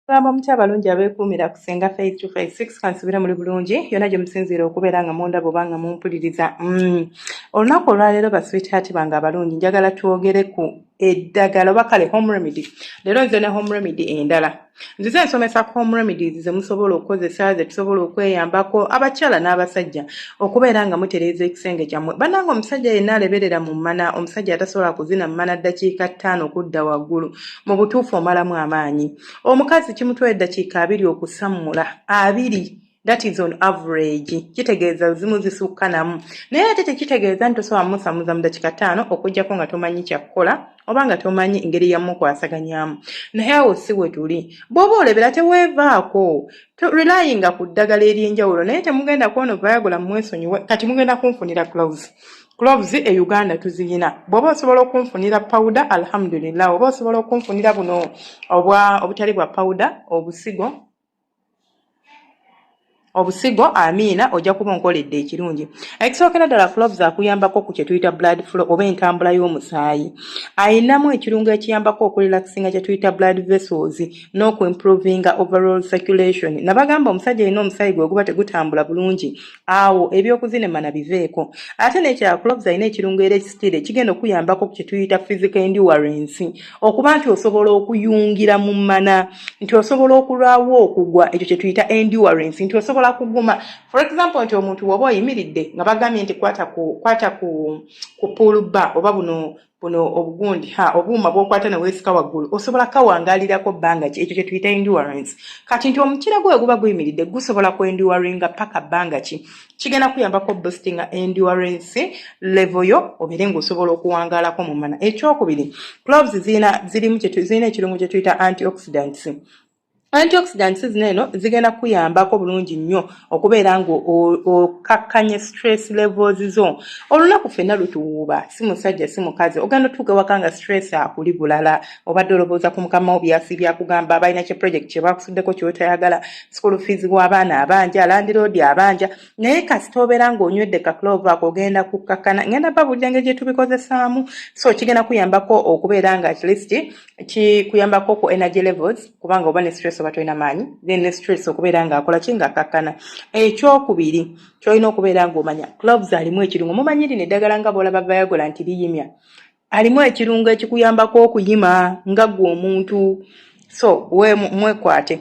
Gamba mutya abalungi abeekuumira kusenga face to face 6 kansubira muri bulungi yona gye musinziira okubeera nga mundaba oba nga mumpuliriza. Olunaku olwaleero basweetheart bange abalungi njagala twogere ku eddagala oba kale home remedy. Leero nze ne home remedy endala. Nzize nsomesa ku home remedies ze musobola okukozesa ze tusobola okweyambako abakyala n'abasajja okubeera nga mutereeza ekisenge kyammwe. Bannange omusajja yenna aleberera mu mmana, omusajja atasobola kuzina mmana ddakiika 5 okudda waggulu, mu butuufu omalamu amaanyi. Omukazi kimutwala eddakiika 2 okusammula 2. That is on average. Kitegeeza zimu zisukka namu. Naye ate tekitegeeza nti tosobola musamuza mu ddakiika 5 okuggyako nga tomanyi kyakukola oba nga tomanyi engeri yamukwasaganyaamu. Naye awo si we tuli. Bw'oba olebera teweevaako. Relayinga ku ddagala ery'enjawulo naye temugenda kuona Viagra mwesonyiwe. Kati mugenda kunfunira gloves. Gloves e Uganda tuziyina. Bw'oba osobola okunfunira powder, alhamdulillah. Oba osobola okunfunira buno obutali bwa powder, obusigo amiina ojja kuba nkoledde ekirungi. Ekisookera ddala gloves akuyambako ku kye tuyita blood flow oba entambula y'omusaayi. Ayinamu ekirungo ekiyambako okurelaxinga kye tuyita blood vessels n'okuimprovinga overall circulation. Nabagamba omusajja yenna omusaayi gwe guba tegutambula bulungi, awo ebyokuzina emmana biveeko. Ate n'ekya gloves alina ekirungo era ekisitire kigenda okuyambako ku kye tuyita physical endurance, okuba nti osobola okuyungira mu mmana, nti osobola okulwawo okugwa, ekyo kye tuyita endurance, nti osobola kuguma. For example, nti omuntu bw'oba oyimiridde nga bagambye nti kwata ku pool bar oba buno obugundi obuuma bw'okwata ne weesika waggulu, osobola kawangaalirako bbanga ki, ekyo kye tuyita endurance. Kati nti omukira gwe guba guyimiridde gusobola kwenduwaringa paka bbanga ki, kigenda kuyambako boosting endurance level yo obeere ng'osobola okuwangaalako mu mmana. Ekyokubiri, gloves zirina ekirungo kye tuyita antioxidants. Antioxidants zino zigenda kuyambako bulungi nnyo okubeera ng'okakkanya stress levels zo. Olunaku ffenna lutuwuuba, si musajja si mukazi, ogenda otuuka ewaka nga stress akuli bulala, obadde olowooza ku mukama wo byasi byakugamba, balina kye project kye bakusuddeko ky'otayagala, school fees w'abaana abanja, landlord abanja, naye kasita obeera ng'onywedde ka clove ako ogenda kukkakkana. Ngenda babuulira engeri gye tubikozesaamu, so kigenda kuyambako okubeera nga at least kikuyambako ku energy levels kubanga oba ne stress oba tolina maanyi, then ne stress okubeera ng'akola ki ng'akkakkana. Ekyokubiri kyolina okubeera ng'omanya gloves alimu ekirungo. Mumanyi lino eddagala nga bw'olaba Viagra nti liyimya, alimu ekirungo ekikuyambako okuyima nga ggwe omuntu, so mwekwate.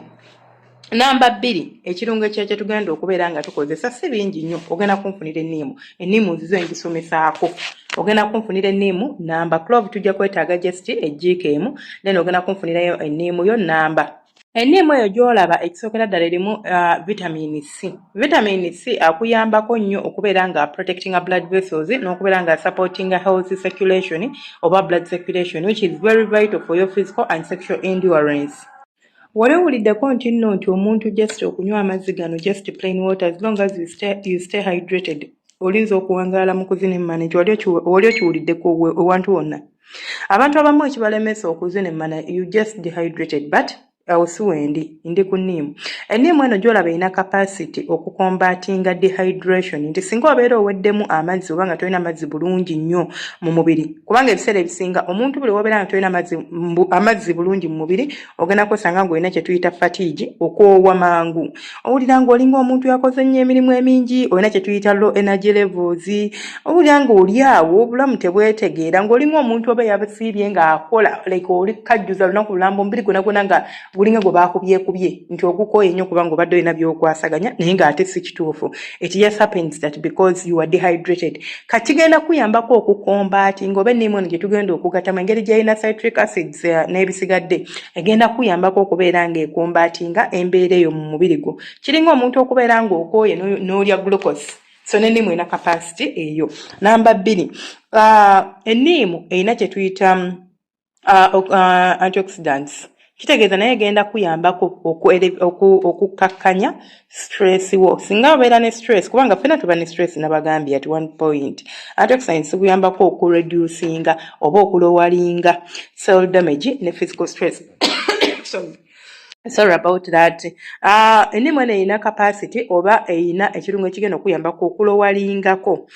Namba 2, ekirungo kye tugenda okubeera nga tukozesa si bingi nnyo. Ogenda kunfunira enniimu. Enniimu nzizo ngisomesaako. Ogenda kunfunira enniimu namba. Clove tujja kwetaaga just ejjiiko emu, then ogenda kunfunirayo enniimu yo namba. Enniimu eyo gy'olaba ekisookera ddala erimu vitamin C. Vitamin C akuyambako nnyo okubeera nga protecting blood vessels n'okubeera nga supporting healthy circulation oba blood circulation, which is very vital for your physical and sexual endurance. Wali owuliddeko nti nno nti omuntu just okunywa amazzi gano just plain water, as long as you stay hydrated, olinza okuwangaala mu kuzina emmana. Ekyo wali okiwuliddeko ewantu wonna. Abantu abamu ekibalemesa okuzina emmana, you just dehydrated, but awo si ndi ku nniimu. Enniimu eno gy'olaba erina capacity okukombatinga dehydration, nti singa obeera oweddemu amazzi oba nga tolina amazzi bulungi nnyo mu mubiri, kubanga ebiseera ebisinga omuntu buli w'obeera nga tolina amazzi bulungi mu mubiri ogenda kusanga ng'olina kye tuyita fatigue, okoowa mangu. Owulira ng'olinga omuntu yakoze nnyo emirimu emingi, olina kye tuyita low energy levels, owulira ng'oli awo obulamu tebwetegeera, ng'olinga omuntu oba yabasiibye ng'akola like oli kajjuza lunaku lulamba omubiri gwonna nga gulinga gwe bakubyekubye nti ogukooye nnyo kubanga obadde olina by'okwasaganya naye ng'ate si kituufu. It just happens that because you are dehydrated. Kati genda kuyambako okukombatinga oba enniimu eno gye tugenda okugatamu engeri gy'erina citric acids n'ebisigadde egenda kuyambako okubeera ng'ekombatinga embeera eyo mu mubiri gwo. Kiringa omuntu okubeera ng'okooye n'olya glucose. So n'enniimu erina capacity eyo. Namba 2, enniimu erina kye tuyita antioxidants. Kitegeeza naye genda kuyambako okukkakkanya stress wo. Singa obeera ne stress, kubanga ffenna tuba ne stress nabagambye at one point. Antioxidants kuyambako okureducinga oba okulowalinga cell damage ne physical stress. Sorry. Sorry about that. Enimu eno erina capacity oba erina ekirungo ekigenda okuyambako okulowalingako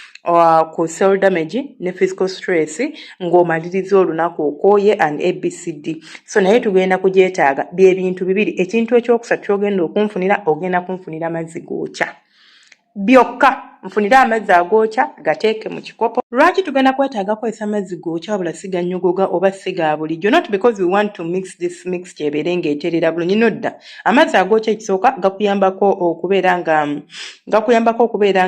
ku cell damage ne physical stress ng'omaliriza olunaku okooye and ABCD. So naye tugenda kugyetaaga bye bintu bibiri. Ekintu ekyokusatu ky'ogenda okunfunira, ogenda kunfunira amazzi gookya. Byokka nfunira amazzi agookya gateeke mu kikopo. Lwaki tugenda kwetaaga kozesa amazzi gookya wabula siga nnyogoga oba siga bulijjo? Not because we want to mix this mixture ebeere ng'eteerera bulungi, nodda. Amazzi agookya ekisooka gakuyambako okubeera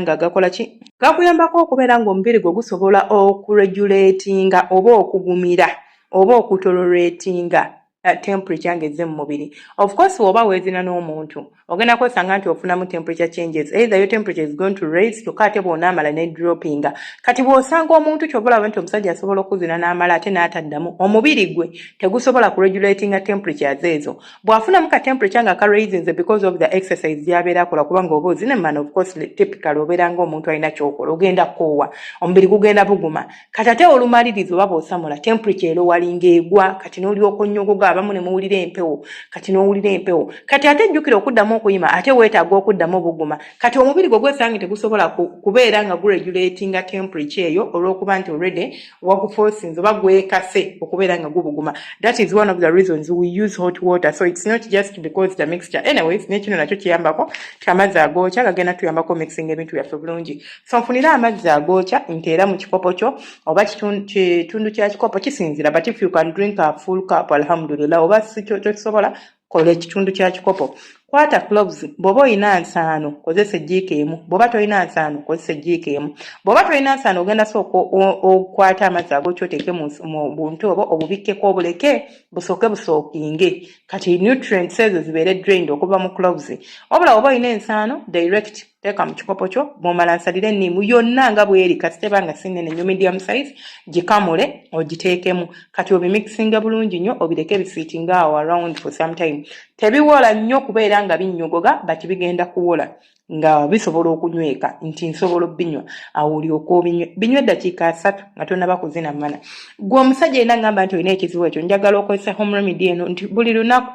nga gakola ki? Gakuyambako okubeera ng'omubiri gwe gusobola okuregulatinga oba okugumira oba okutoleratinga temperature ngeze mu mubiri. Of course woba weezina n'omuntu ogenda kwesanga nti ofunamu temperature changes, either your temperature is going to raise kyokka ate bw'onaamala ne droppinga. Kati bw'osanga omuntu ky'obola nti omusajja asobola okuzina n'amala ate n'ataddamu, omubiri gwe tegusobola kuregulatinga temperatures ezo. Bw'afunamu ka temperature nga ka raises because of the exercise gy'abeera akola, kubanga oba ozina man of course typical obeera ng'omuntu alina ky'okola, ogenda koowa, omubiri gugenda buguma. Kati ate olumalirizo oba bw'osamula temperature erowalinga egwa, kati n'olyoka onnyogoga abamu ne muwulira empewo, kati n'owulira empewo. Kati ate jjukira okuddamu okuyima ate weetaaga okuddamu obuguma. Kati omubiri gwe gwesanga tegusobola kubeera nga guregulatinga temperature eyo olw'okuba nti already waguforcing oba gwekase okubeera nga gubuguma. That is one of the reasons we use hot water. So it's not just because the mixture. Anyways, nekino nakyo kiyambako amazzi agookya gagenda tuyambako mixing ebintu byaffe bulungi. So nfunira amazzi agookya nteera mu kikopo kyo oba kitundu kya kikopo kisinzira, but if you can drink a full cup alhamdulillah, oba si kyokisobola kola ekitundu kya kikopo. Kwata cloves, bw'oba olina nsaano kozesa ejjiiko emu, bw'oba tolina nsaano kozesa ejjiiko emu. Bw'oba tolina nsaano ogenda sooka okwata amazzi agookya oteeke mu buntu obwo obubikkeko obuleke busooke busookinge. Kati nutrients ezo zibeere drained okuva mu cloves. Wabula oba olina ensaano direct teeka mu kikopo kyo, bw'omala nsalira ennimu yonna nga bw'eri, kasiteba nga sinene nnyo medium size, gikamule ogiteekemu. Kati obimixinga bulungi nnyo obireke bisiitinga awo around for some time. Tebiwola nnyo kubeera nga binnyogoga, but bigenda kuwola nga bisobola okunyweka nti nsobola obbinywa, awo olyoka obinywe. Binywe eddakiika 3 nga tonnaba kuzina mana. Gwe omusajja era ngamba nti olina ekizibu ekyo, njagala okozesa home remedy eno nti buli lunaku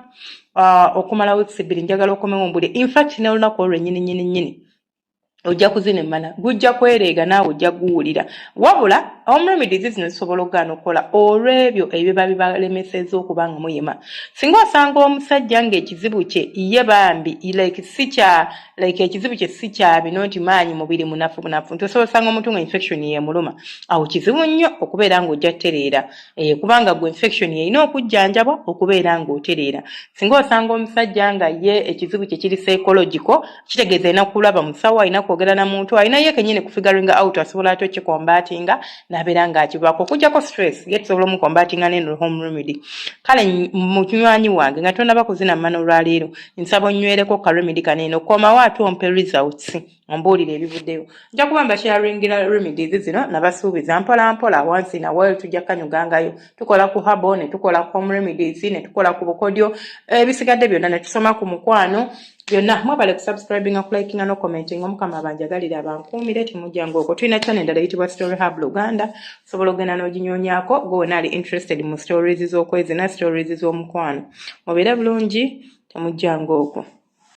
okumala weeks 2 njagala okomewumbule. In fact ne olunaku olwo nnyini ojja kuzina emmana, gujja kwereega naawe ojja guwulira. Wabula home remedies zino zisobola okugaana okukola olw'ebyo ebiba bibalemesezza okuba nga muyima. Singa osanga omusajja ng'ekizibu kye ye bambi ekizibu kye si kya bino nti maanyi mubiri munafu nti osobola osanga omuntu nga infection yeemuluma, awo kizibu nnyo okubeera ng'ojja tereera, kubanga gwe infection yerina okujjanjabwa okubeera ng'otereera. Singa osanga omusajja nga ye ekizibu kye kiri psychological, kitegeeza alina kulaba musawo, alina kwogera na muntu, alina ye kennyini kufiguring out asobola ate okikombatinga n'abeera ng'akivaako. Okuggyako stress ye tusobola omukombatinga n'eno home remedy. Kale munywanyi wange nga tonnaba kuzina mmana olwaleero, nsaba onywereko ka remedy kaneeno, komawo ate ompe results ombuulire ebivuddeyo. Nja kuba mbasharingira remedies zino nabasuubiza mpola once in a while tujja kanyugangayo. Tukola ku herbal ne tukola ku home remedies ne tukola ku bukodyo, ebisigadde byonna ne tusoma ku mukwano. Byonna mwebale kusubscribinga, kulikinga no commenting. Omukama abanjagalira abankuumire temujjanga okwo. Tulina channel endala eyitibwa Story Hub Uganda, sobola ogenda n'oginyoonyaako gwe ali interested mu stories z'okwezina, stories z'omukwano. Mubeere bulungi temujjanga okwo.